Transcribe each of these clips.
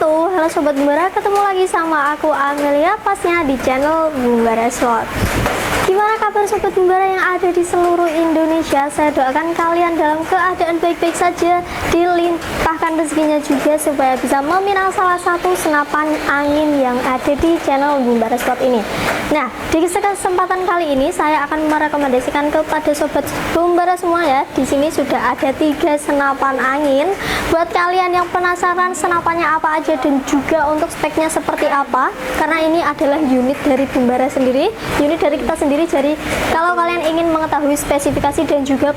wabarakatuh. Halo Sobat Bumbara, ketemu lagi sama aku Amelia, pasnya di channel Bumbara Slot. Gimana kabar Sobat Bumbara yang ada di seluruh Indonesia? Saya doakan kalian dalam keadaan baik-baik saja, dilimpahkan rezekinya juga supaya bisa meminang salah satu senapan angin yang ada di channel Bumbara Slot ini. Nah, di kesempatan kali ini saya akan merekomendasikan kepada Sobat Bumbara semua ya. Di sini sudah ada 3 senapan angin buat kalian yang penasaran senapannya apa aja dan juga untuk speknya seperti apa, karena ini adalah unit dari Bumbara sendiri, unit dari kita sendiri. Jadi kalau kalian ingin mengetahui spesifikasi dan juga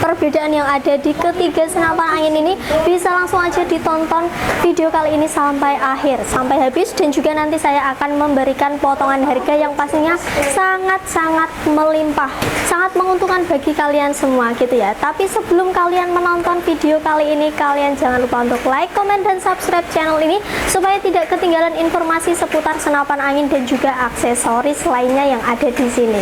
perbedaan yang ada di ketiga senapan angin ini, bisa langsung aja ditonton video kali ini sampai akhir, sampai habis, dan juga nanti saya akan memberikan potongan harga yang pastinya sangat-sangat melimpah, sangat menguntungkan bagi kalian semua gitu ya. Tapi sebelum kalian menonton video kali ini, kalian jangan lupa untuk like, komen, dan subscribe channel ini supaya tidak ketinggalan informasi seputar senapan angin dan juga aksesoris lainnya yang ada di sini.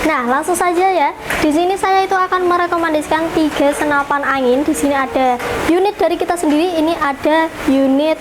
Nah, langsung saja ya. Di sini saya itu akan merekomendasikan 3 senapan angin. Di sini ada unit dari kita sendiri, ini ada unit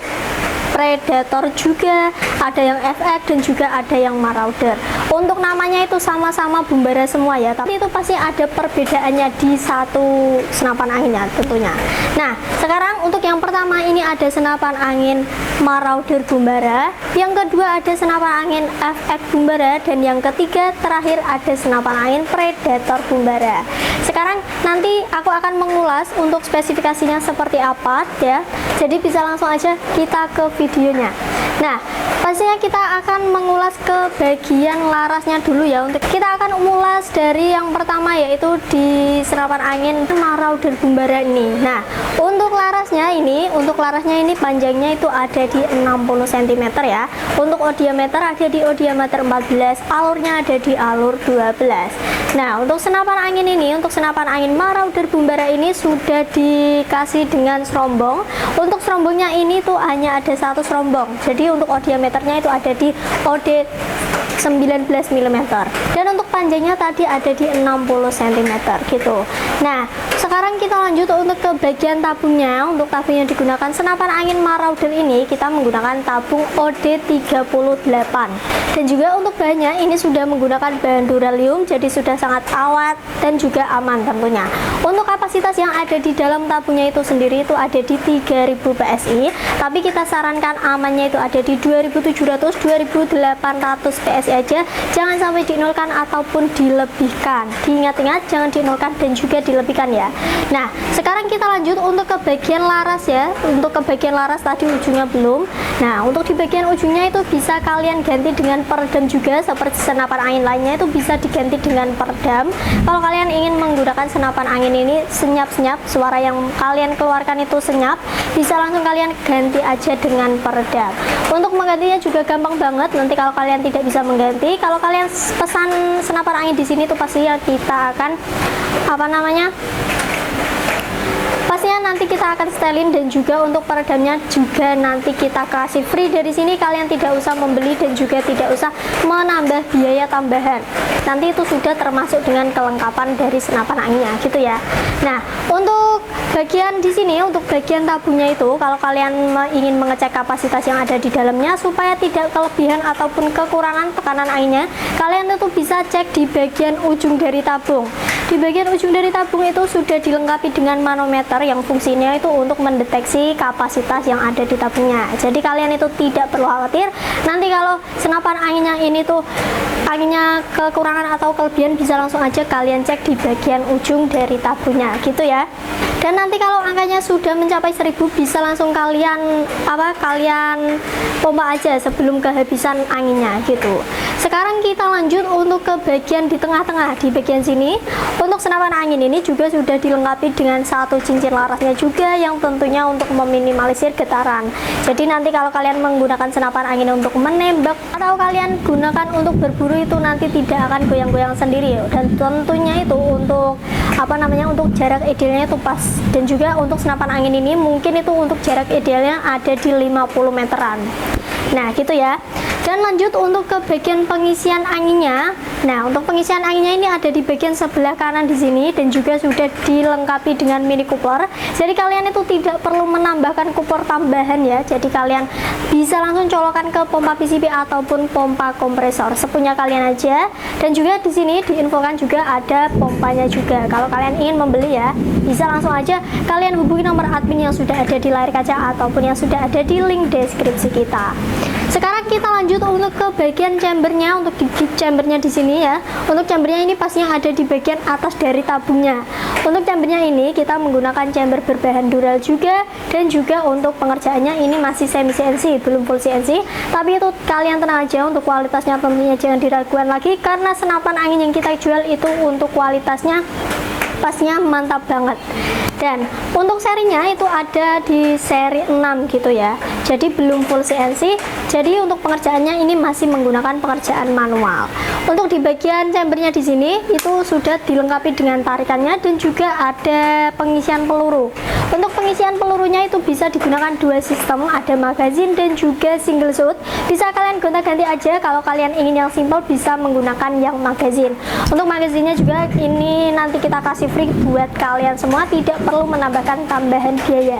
Predator juga, ada yang FX dan juga ada yang Marauder. Untuk namanya itu sama-sama Bumbara semua ya, tapi itu pasti ada perbedaannya di satu senapan anginnya tentunya. Nah, sekarang untuk yang pertama ini ada senapan angin Marauder Bumbara, yang kedua ada senapan angin FX Bumbara, dan yang ketiga terakhir ada senapan angin Predator Bumbara. Sekarang nanti aku akan mengulas untuk spesifikasinya seperti apa ya. Jadi bisa langsung aja kita ke videonya. Nah, pastinya kita akan mengulas ke bagian larasnya dulu ya. Untuk kita akan mengulas dari yang pertama yaitu di senapan angin Marauder Bumbara ini. Nah, untuk larasnya ini panjangnya itu ada di 60 cm ya. Untuk diameter ada di diameter 14, alurnya ada di alur 12. Nah, untuk senapan angin ini, untuk senapan angin Marauder Bumbara ini sudah dikasih dengan serombong. Untuk serombongnya ini tuh hanya ada satu serombong. Jadi untuk diameternya itu ada di OD 19 mm, dan untuk panjangnya tadi ada di 60 cm gitu. Nah, sekarang kita lanjut untuk ke bagian tabungnya. Untuk tabung yang digunakan senapan angin Marauder ini kita menggunakan tabung OD 38, dan juga untuk bahannya ini sudah menggunakan bahan duralium, jadi sudah sangat awet dan juga aman tentunya. Untuk kapasitas yang ada di dalam tabungnya itu sendiri itu ada di 3000 PSI, tapi kita sarankan amannya itu ada di 2700 2800 PSI aja, jangan sampai dinolkan ataupun dilebihkan. Diingat-ingat jangan dinolkan dan juga dilebihkan ya. Nah, sekarang kita lanjut untuk ke bagian laras ya. Untuk ke bagian laras tadi ujungnya belum. Nah, untuk di bagian ujungnya itu bisa kalian ganti dengan peredam juga, seperti senapan angin lainnya itu bisa diganti dengan peredam. Kalau kalian ingin menggunakan senapan angin ini senyap-senyap, suara yang kalian keluarkan itu senyap, bisa langsung kalian ganti aja dengan peredam. Untuk menggantinya juga gampang banget. Nanti kalau kalian tidak bisa mengganti, kalau kalian pesan senapan angin di sini tuh pasti ya kita akan pastinya nanti kita akan setelin, dan juga untuk peredamnya juga nanti kita kasih free dari sini. Kalian tidak usah membeli dan juga tidak usah menambah biaya tambahan. Nanti itu sudah termasuk dengan kelengkapan dari senapan anginnya gitu ya. Nah, untuk bagian di sini, untuk bagian tabungnya itu, kalau kalian ingin mengecek kapasitas yang ada di dalamnya supaya tidak kelebihan ataupun kekurangan tekanan anginnya, kalian itu bisa cek di bagian ujung dari tabung. Di bagian ujung dari tabung itu sudah dilengkapi dengan manometer yang fungsinya itu untuk mendeteksi kapasitas yang ada di tabungnya. Jadi kalian itu tidak perlu khawatir nanti kalau senapan anginnya ini tuh anginnya kekurangan atau kelebihan, bisa langsung aja kalian cek di bagian ujung dari tabungnya gitu ya. Dan nanti kalau angkanya sudah mencapai 1000, bisa langsung kalian pompa aja sebelum kehabisan anginnya gitu. Sekarang kita lanjut untuk ke bagian di tengah-tengah. Di bagian sini untuk senapan angin ini juga sudah dilengkapi dengan satu cincin larasnya juga, yang tentunya untuk meminimalisir getaran. Jadi nanti kalau kalian menggunakan senapan angin untuk menembak atau kalian gunakan untuk berburu itu nanti tidak akan goyang-goyang sendiri, dan tentunya itu untuk untuk jarak idealnya itu pas. Dan juga untuk senapan angin ini mungkin itu untuk jarak idealnya ada di 50 meteran. Nah gitu ya. Dan lanjut untuk ke bagian pengisian anginnya. Nah, untuk pengisian anginnya ini ada di bagian sebelah kanan di sini dan juga sudah dilengkapi dengan mini coupler. Jadi kalian itu tidak perlu menambahkan coupler tambahan ya. Jadi kalian bisa langsung colokan ke pompa PCP ataupun pompa kompresor sepunya kalian aja. Dan juga di sini diinfokan juga ada pompanya juga. Kalau kalian ingin membeli ya, bisa langsung aja kalian hubungi nomor admin yang sudah ada di layar kaca ataupun yang sudah ada di link deskripsi kita. Sekarang kita lanjut untuk ke bagian chambernya, untuk gigi chambernya di sini ya. Untuk chambernya ini pastinya ada di bagian atas dari tabungnya. Untuk chambernya ini kita menggunakan chamber berbahan dural juga, dan juga untuk pengerjaannya ini masih semi CNC, belum full CNC. Tapi itu kalian tenang aja, untuk kualitasnya tentunya jangan diragukan lagi, karena senapan angin yang kita jual itu untuk kualitasnya pastinya mantap banget. Dan untuk serinya itu ada di seri 6 gitu ya, jadi belum full CNC. Jadi untuk pengerjaannya ini masih menggunakan pengerjaan manual. Untuk di bagian chambernya di sini itu sudah dilengkapi dengan tarikannya dan juga ada pengisian peluru. Untuk pengisian pelurunya itu bisa digunakan dua sistem, ada magazine dan juga single shot. Bisa kalian gonta-ganti aja, kalau kalian ingin yang simple bisa menggunakan yang magazine. Untuk magazinenya juga ini nanti kita kasih free buat kalian semua, tidak perlu menambahkan tambahan biaya.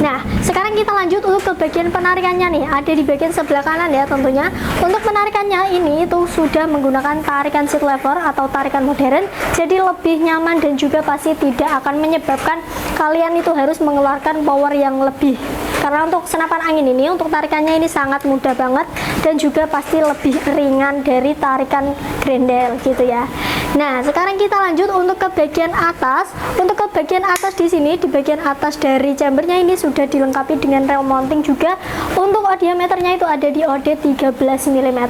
Nah, sekarang kita lanjut untuk ke bagian penarikannya nih, ada di bagian sebelah kanan ya tentunya. Untuk penarikannya ini itu sudah menggunakan tarikan seat lever atau tarikan modern, jadi lebih nyaman dan juga pasti tidak akan menyebabkan kalian itu harus mengeluarkan power yang lebih. Karena untuk senapan angin ini, untuk tarikannya ini sangat mudah banget dan juga pasti lebih ringan dari tarikan grendel gitu ya. Nah, sekarang kita lanjut untuk ke bagian atas. Untuk ke bagian atas di sini, di bagian atas dari chambernya ini sudah dilengkapi dengan rel mounting juga. Untuk diameternya itu ada di OD 13 mm.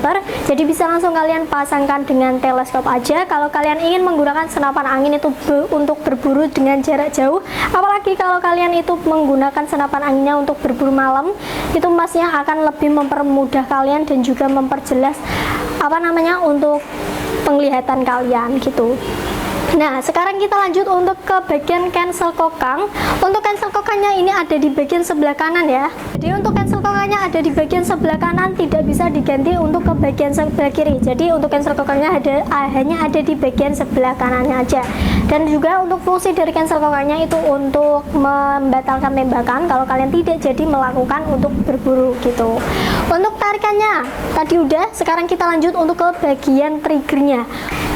Jadi bisa langsung kalian pasangkan dengan teleskop aja. Kalau kalian ingin menggunakan senapan angin itu untuk berburu dengan jarak jauh, apalagi kalau kalian itu menggunakan senapan anginnya untuk berburu malam, itu masnya akan lebih mempermudah kalian dan juga memperjelas untuk penglihatan kalian gitu. Nah, sekarang kita lanjut untuk ke bagian cancel kokang. Untuk cancel kokangnya ini ada di bagian sebelah kanan ya. Jadi untuk cancel kokangnya ada di bagian sebelah kanan, tidak bisa diganti untuk ke bagian sebelah kiri. Jadi untuk cancel kokangnya hanya ada di bagian sebelah kanannya aja. Dan juga untuk fungsi dari cancel kokangnya itu untuk membatalkan tembakan kalau kalian tidak jadi melakukan untuk berburu gitu. Untuk tarikannya tadi udah, sekarang kita lanjut untuk ke bagian triggernya.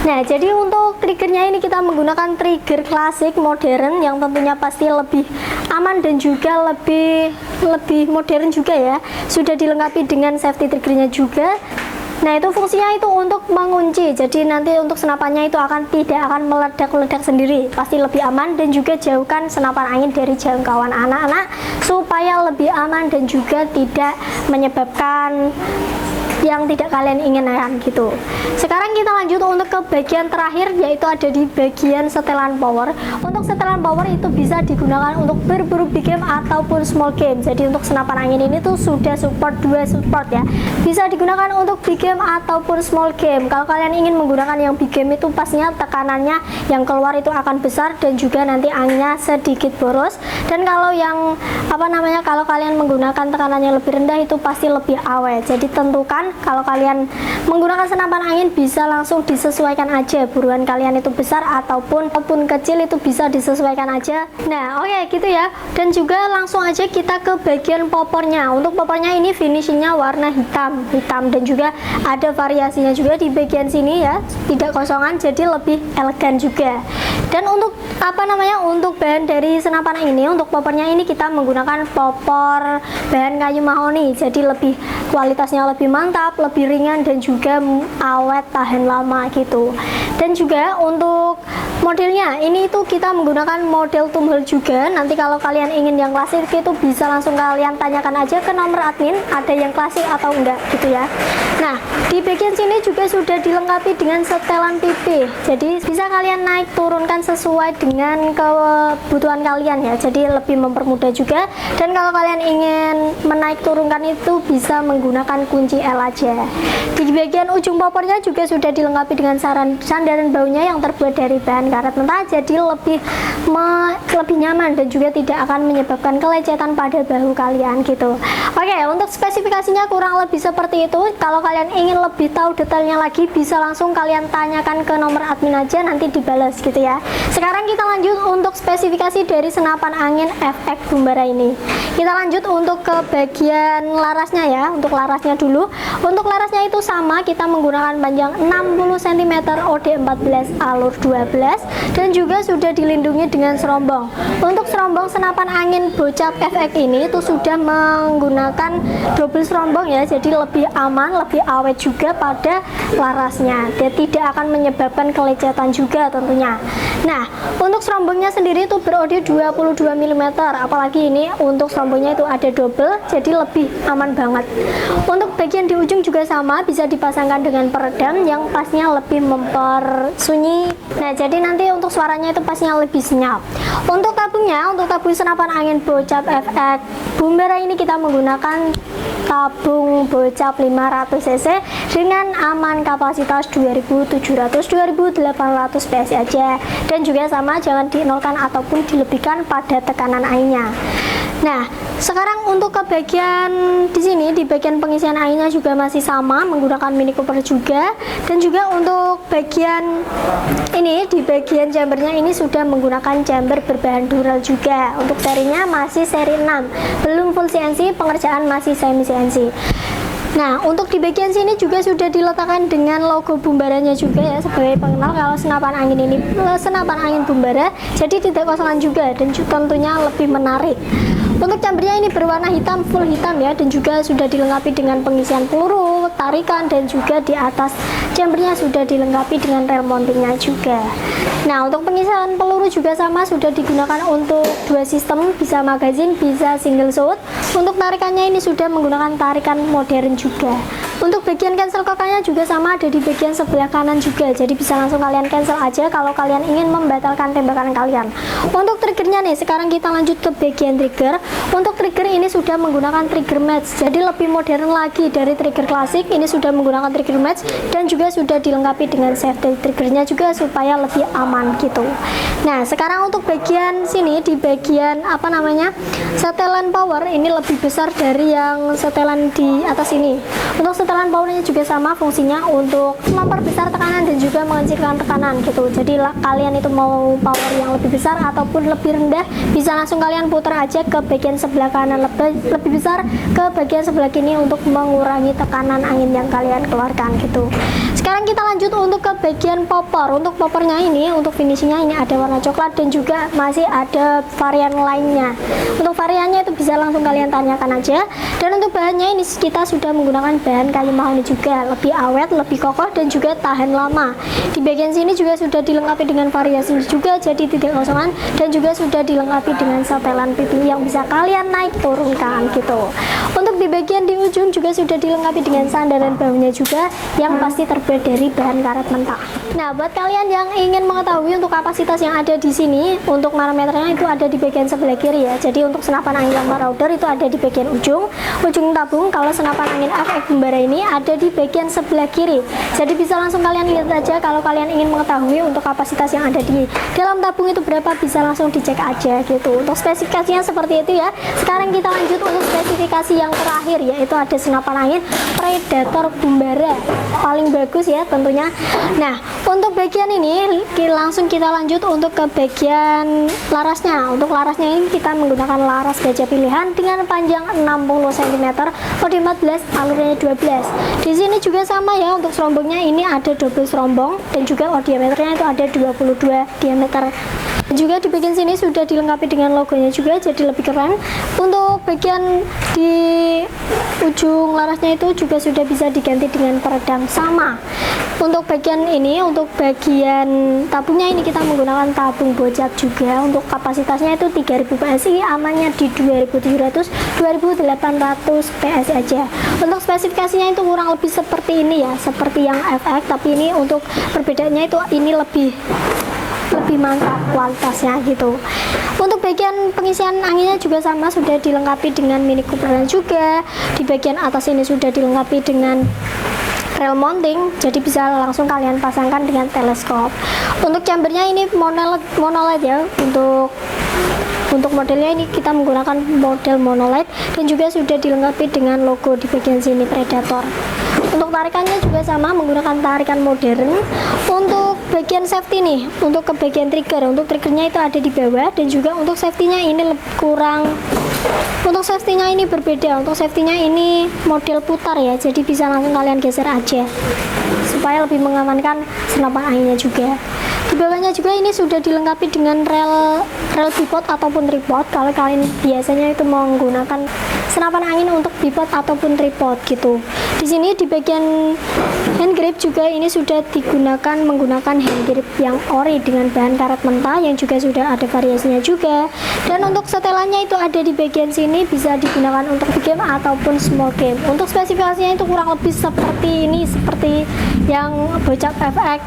Nah, jadi untuk triggernya ini kita menggunakan trigger klasik modern yang tentunya pasti lebih aman dan juga lebih modern juga ya. Sudah dilengkapi dengan safety triggernya juga. Nah, itu fungsinya itu untuk mengunci. Jadi nanti untuk senapannya itu tidak akan meledak-ledak sendiri. Pasti lebih aman, dan juga jauhkan senapan angin dari jangkauan anak-anak supaya lebih aman dan juga tidak menyebabkan yang tidak kalian inginkan gitu. Sekarang kita lanjut untuk ke bagian terakhir, yaitu ada di bagian setelan power. Untuk setelan power itu bisa digunakan untuk berburu big game ataupun small game. Jadi untuk senapan angin ini tuh sudah support 2 support ya. Bisa digunakan untuk big game ataupun small game. Kalau kalian ingin menggunakan yang big game itu pastinya tekanannya yang keluar itu akan besar dan juga nanti anginnya sedikit boros. Dan kalau yang kalau kalian menggunakan tekanannya lebih rendah itu pasti lebih awet. Jadi tentukan kalau kalian menggunakan senapan angin bisa langsung disesuaikan aja, buruan kalian itu besar ataupun kecil itu bisa disesuaikan aja. Nah, oke gitu ya. Dan juga langsung aja kita ke bagian popornya. Untuk popornya ini finishingnya warna hitam dan juga ada variasinya juga di bagian sini ya, tidak kosongan, jadi lebih elegan juga. Dan untuk untuk bahan dari senapan angin ini, untuk popornya ini kita menggunakan popor bahan kayu mahoni, jadi lebih kualitasnya lebih mantap, lebih ringan dan juga awet tahan lama gitu. Dan juga untuk modelnya ini itu kita menggunakan model tumble juga. Nanti kalau kalian ingin yang klasik itu bisa langsung kalian tanyakan aja ke nomor admin ada yang klasik atau enggak gitu ya. Nah, di bagian sini juga sudah dilengkapi dengan setelan pipi, jadi bisa kalian naik turunkan sesuai dengan kebutuhan kalian ya, jadi lebih mempermudah juga. Dan kalau kalian ingin menaik turunkan itu bisa menggunakan kunci L aja. Di bagian ujung popornya juga sudah dilengkapi dengan sandaran baunya yang terbuat dari bahan bahan karet mentah, jadi lebih nyaman dan juga tidak akan menyebabkan kelecetan pada bahu kalian gitu. Oke, untuk spesifikasinya kurang lebih seperti itu. Kalau kalian ingin lebih tahu detailnya lagi, bisa langsung kalian tanyakan ke nomor admin aja, nanti dibalas gitu ya. Sekarang kita lanjut untuk spesifikasi dari senapan angin FX Bumbara ini. Kita lanjut untuk ke bagian larasnya ya. Untuk larasnya dulu. Untuk larasnya itu sama, kita menggunakan panjang 60 cm OD14 alur 12 dan juga sudah dilindungi dengan serombong. Untuk serombong senapan angin Bocap FX ini itu sudah menggunakan double serombong ya, jadi lebih aman, lebih awet juga pada larasnya, dan tidak akan menyebabkan kelecetan juga tentunya. Nah, untuk serombongnya sendiri itu berode 22 mm, apalagi ini untuk serombongnya itu ada double, jadi lebih aman banget. Untuk bagian di ujung juga sama, bisa dipasangkan dengan peredam yang pasnya lebih mempersunyi. Nah, jadi nanti untuk suaranya itu pasnya lebih senyap. Untuk tabungnya, untuk tabung senapan angin Bocap FX Bumbara ini kita menggunakan tabung Bocap 500 cc dengan aman kapasitas 2700-2800 PSI aja, dan juga sama, jangan dienolkan ataupun dilebihkan pada tekanan anginnya. Nah, sekarang untuk ke bagian di sini, di bagian pengisian anginnya juga masih sama, menggunakan Mini Cooper juga, dan juga untuk bagian ini, di bagian chambernya ini sudah menggunakan chamber berbahan dural juga. Untuk serinya masih seri 6, belum full CNC, pengerjaan masih semi CNC. Nah, untuk di bagian sini juga sudah diletakkan dengan logo Bumbaranya juga ya, sebagai pengenal kalau senapan angin ini senapan angin Bumbara, jadi tidak kosongan juga dan juga tentunya lebih menarik. Untuk chambernya ini berwarna hitam, full hitam ya, dan juga sudah dilengkapi dengan pengisian peluru, tarikan, dan juga di atas chambernya sudah dilengkapi dengan rel mountingnya juga. Nah, untuk pengisian peluru juga sama, sudah digunakan untuk dua sistem, bisa magazine, bisa single shot. Untuk tarikannya ini sudah menggunakan tarikan modern juga. Untuk bagian cancel kokanya juga sama, ada di bagian sebelah kanan juga, jadi bisa langsung kalian cancel aja kalau kalian ingin membatalkan tembakan kalian. Untuk triggernya nih, sekarang kita lanjut ke bagian trigger. Untuk trigger ini sudah menggunakan trigger match, jadi lebih modern lagi dari trigger klasik. Ini sudah menggunakan trigger match dan juga sudah dilengkapi dengan safety triggernya juga supaya lebih aman gitu. Nah, sekarang untuk bagian sini, di bagian apa namanya, setelan power ini lebih besar dari yang setelan di atas ini. Untuk setelan powernya juga sama, fungsinya untuk memperbesar tekanan dan juga mengecilkan tekanan gitu. Jadi kalian itu mau power yang lebih besar ataupun lebih rendah, bisa langsung kalian putar aja ke bagian sebelah kanan lebih besar, ke bagian sebelah kiri untuk mengurangi tekanan angin yang kalian keluarkan gitu. Sekarang kita lanjut untuk ke bagian popor. Untuk popornya ini, untuk finishingnya ini ada warna coklat dan juga masih ada varian lainnya. Untuk variannya itu bisa langsung kalian tanyakan aja. Dan untuk bahannya ini kita sudah menggunakan bahan kayu mahoni juga, lebih awet, lebih kokoh, dan juga tahan lama. Di bagian sini juga sudah dilengkapi dengan variasi juga, jadi tidak kosongan, dan juga sudah dilengkapi dengan setelan pipi yang bisa kalian naik turunkan gitu. Untuk di bagian di ujung juga sudah dilengkapi dengan sandaran bahunya juga yang pasti terbuat dari bahan karet mentah. Nah, buat kalian yang ingin mengetahui untuk kapasitas yang ada di sini, untuk manometernya itu ada di bagian sebelah kiri ya. Jadi untuk senapan angin yang marauder itu ada di bagian ujung tabung. Kalau senapan angin FX Bumbara ini ada di bagian sebelah kiri. Jadi bisa langsung kalian lihat aja kalau kalian ingin mengetahui untuk kapasitas yang ada di dalam tabung itu berapa, bisa langsung dicek aja gitu. Untuk spesifikasinya seperti itu ya. Sekarang kita lanjut untuk spesifikasi yang terakhir, yaitu ada senapan angin Predator Bumbara, paling bagus ya tentunya. Nah, untuk bagian ini langsung kita lanjut untuk ke bagian larasnya. Untuk larasnya ini kita menggunakan laras gajah pilihan dengan panjang 60 cm, OD14 alurnya 12. Di sini juga sama ya, untuk serombongnya ini ada double serombong dan juga diameternya itu ada 22 diameter. Juga di bagian sini sudah dilengkapi dengan logonya juga, jadi lebih keren. Untuk bagian di ujung larasnya itu juga sudah bisa diganti dengan peredam sama. Untuk bagian ini, untuk bagian tabungnya ini kita menggunakan tabung Bocap juga. Untuk kapasitasnya itu 3000 PSI, amannya di 2700-2800 PSI aja. Untuk spesifikasinya itu kurang lebih seperti ini ya, seperti yang FX, tapi ini untuk perbedaannya itu ini lebih mantap kualitasnya gitu. Untuk bagian pengisian anginnya juga sama, sudah dilengkapi dengan Mini Cooper juga. Di bagian atas ini sudah dilengkapi dengan rail mounting, jadi bisa langsung kalian pasangkan dengan teleskop. Untuk chambernya ini monolith ya, untuk modelnya ini kita menggunakan model monolith dan juga sudah dilengkapi dengan logo di bagian sini Predator. Untuk tarikannya juga sama, menggunakan tarikan modern. Untuk bagian safety nih, untuk ke bagian trigger, untuk triggernya itu ada di bawah, dan juga untuk safety-nya ini untuk safety-nya ini berbeda. Untuk safety-nya ini model putar ya, jadi bisa langsung kalian geser aja supaya lebih mengamankan senapan anginnya juga. Di bawahnya juga ini sudah dilengkapi dengan rel bipod ataupun tripod. Kalau kalian biasanya itu menggunakan senapan angin untuk bipod ataupun tripod gitu. Di sini di bagian hand grip juga ini sudah digunakan menggunakan hand grip yang ori dengan bahan karet mentah yang juga sudah ada variasinya juga. Dan untuk setelannya itu ada di bagian sini, bisa digunakan untuk big game ataupun small game. Untuk spesifikasinya itu kurang lebih seperti ini, seperti yang bocap FX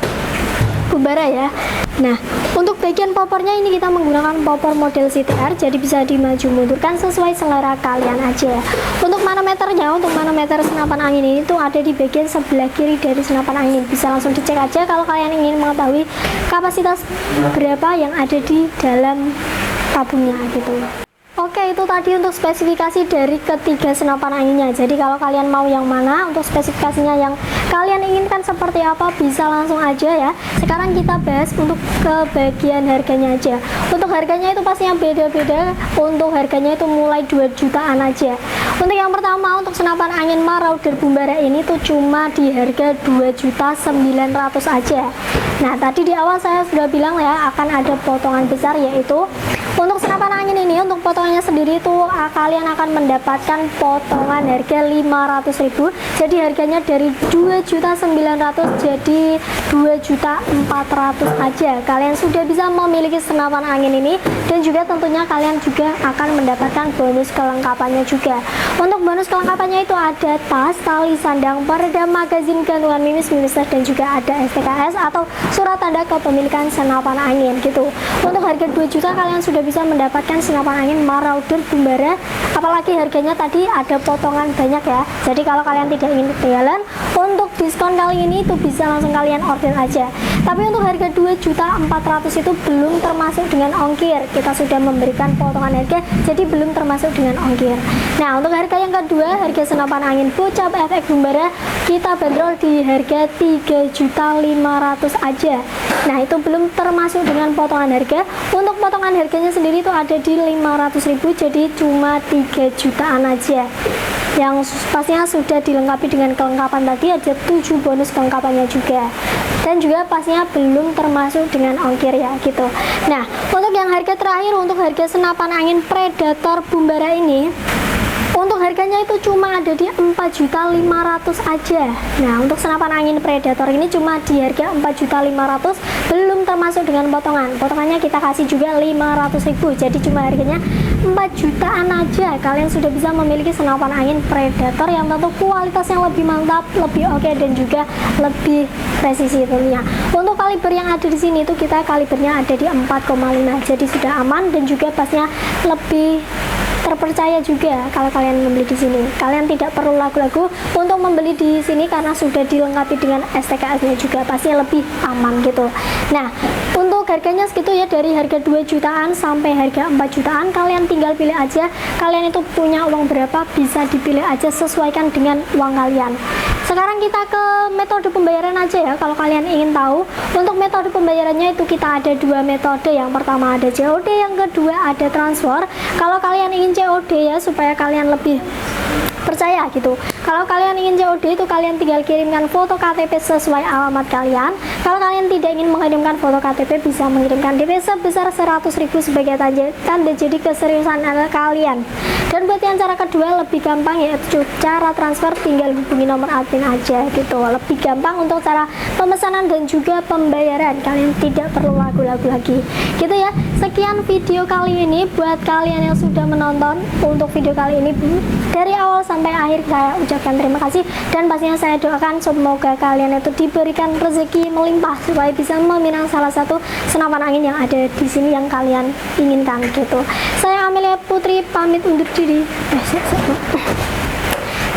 Bumbara ya. Nah, untuk bagian popornya ini kita menggunakan popor model CTR, jadi bisa dimaju mundurkan sesuai selera kalian aja. Untuk manometernya, untuk manometer senapan angin ini tuh ada di bagian sebelah kiri dari senapan angin. Bisa langsung dicek aja kalau kalian ingin mengetahui kapasitas berapa yang ada di dalam tabungnya gitu. Oke, itu tadi untuk spesifikasi dari ketiga senapan anginnya. Jadi kalau kalian mau yang mana, untuk spesifikasinya yang kalian inginkan seperti apa, bisa langsung aja ya. Sekarang kita bahas untuk ke bagian harganya aja. Untuk harganya itu pastinya beda-beda. Untuk harganya itu mulai 2 jutaan aja. Untuk yang pertama, untuk senapan angin Marauder Bumbara ini tuh cuma di harga 2.900.000 aja. Nah, tadi di awal saya sudah bilang ya, akan ada potongan besar, yaitu untuk senapan angin ini, untuk potongannya sendiri itu kalian akan mendapatkan potongan harga 500.000. Jadi harganya dari 2.900.000 jadi 2.400.000 aja. Kalian sudah bisa memiliki senapan angin ini, dan juga tentunya kalian juga akan mendapatkan bonus kelengkapannya juga. Untuk bonus kelengkapannya itu ada tas, tali sandang, peredam magazin, gantungan mimis, dan juga ada STKS atau surat tanda kepemilikan senapan angin gitu. Untuk harga 2 juta kalian sudah bisa mendapatkan senapan angin Marauder Bumbara, apalagi harganya tadi ada potongan banyak ya. Jadi kalau kalian tidak ingin ketinggalan, untuk diskon kali ini itu bisa langsung kalian order aja. Tapi untuk harga 2.400.000 itu belum termasuk dengan ongkir. Kita sudah memberikan potongan harga, jadi belum termasuk dengan ongkir. Nah, untuk harga yang kedua, harga senapan angin Bocap FX Bumbara kita bandrol di harga 3.500.000 aja. Nah, itu belum termasuk dengan potongan harga. Untuk potongan harganya sendiri itu ada di 500.000, jadi cuma 3 jutaan aja. Yang pastinya sudah dilengkapi dengan kelengkapan tadi, ada 7 bonus kelengkapannya juga. Dan juga pastinya belum termasuk dengan ongkir ya gitu. Nah, untuk yang harga terakhir, untuk harga senapan angin Predator Bumbara ini, untuk harganya itu cuma ada di 4.500.000 aja. Nah, untuk senapan angin Predator ini cuma di harga 4.500.000, belum termasuk dengan potongan. Potongannya kita kasih juga 500.000, jadi cuma harganya 4 jutaan aja. Kalian sudah bisa memiliki senapan angin Predator yang tentu kualitas yang lebih mantap, lebih oke, dan juga lebih presisi tentunya. Untuk kaliber yang ada di sini itu kita kalibernya ada di 4,5, jadi sudah aman dan juga pastinya lebih terpercaya juga kalau kalian membeli di sini. Kalian tidak perlu ragu-ragu untuk membeli di sini karena sudah dilengkapi dengan STKS-nya juga, pasti lebih aman gitu. Nah, untuk harganya segitu ya, dari harga 2 jutaan sampai harga 4 jutaan. Kalian tinggal pilih aja, kalian itu punya uang berapa, bisa dipilih aja, sesuaikan dengan uang kalian. Sekarang kita ke metode pembayaran aja ya. Kalau kalian ingin tahu, untuk metode pembayarannya itu kita ada 2 metode. Yang pertama ada COD, yang kedua ada transfer. Kalau kalian ingin COD ya, supaya kalian lebih percaya gitu. Kalau kalian ingin COD itu kalian tinggal kirimkan foto KTP sesuai alamat kalian. Kalau kalian tidak ingin mengirimkan foto KTP, bisa mengirimkan DP sebesar 100.000 sebagai tanda jadi keseriusan kalian. Dan buat yang cara kedua lebih gampang, yaitu cara transfer, tinggal hubungi nomor admin aja gitu. Lebih gampang untuk cara pemesanan dan juga pembayaran, kalian tidak perlu ragu-ragu lagi gitu ya. Sekian video kali ini. Buat kalian yang sudah menonton untuk video kali ini dari awal sampai akhir, saya ucapkan terima kasih, dan pastinya saya doakan semoga kalian itu diberikan rezeki melimpah supaya bisa meminang salah satu senapan angin yang ada di sini yang kalian inginkan gitu. Saya Amelia Putri pamit undur diri.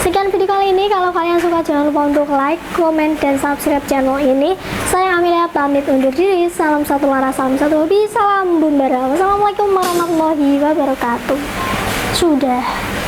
Sekian video kali channel ini. Kalau kalian suka jangan lupa untuk like, komen, dan subscribe channel ini. Saya Amelia pamit undur diri. Salam satu laras, salam satu hobi, salam Bun Bara. Wassalamualaikum warahmatullahi wabarakatuh. Sudah.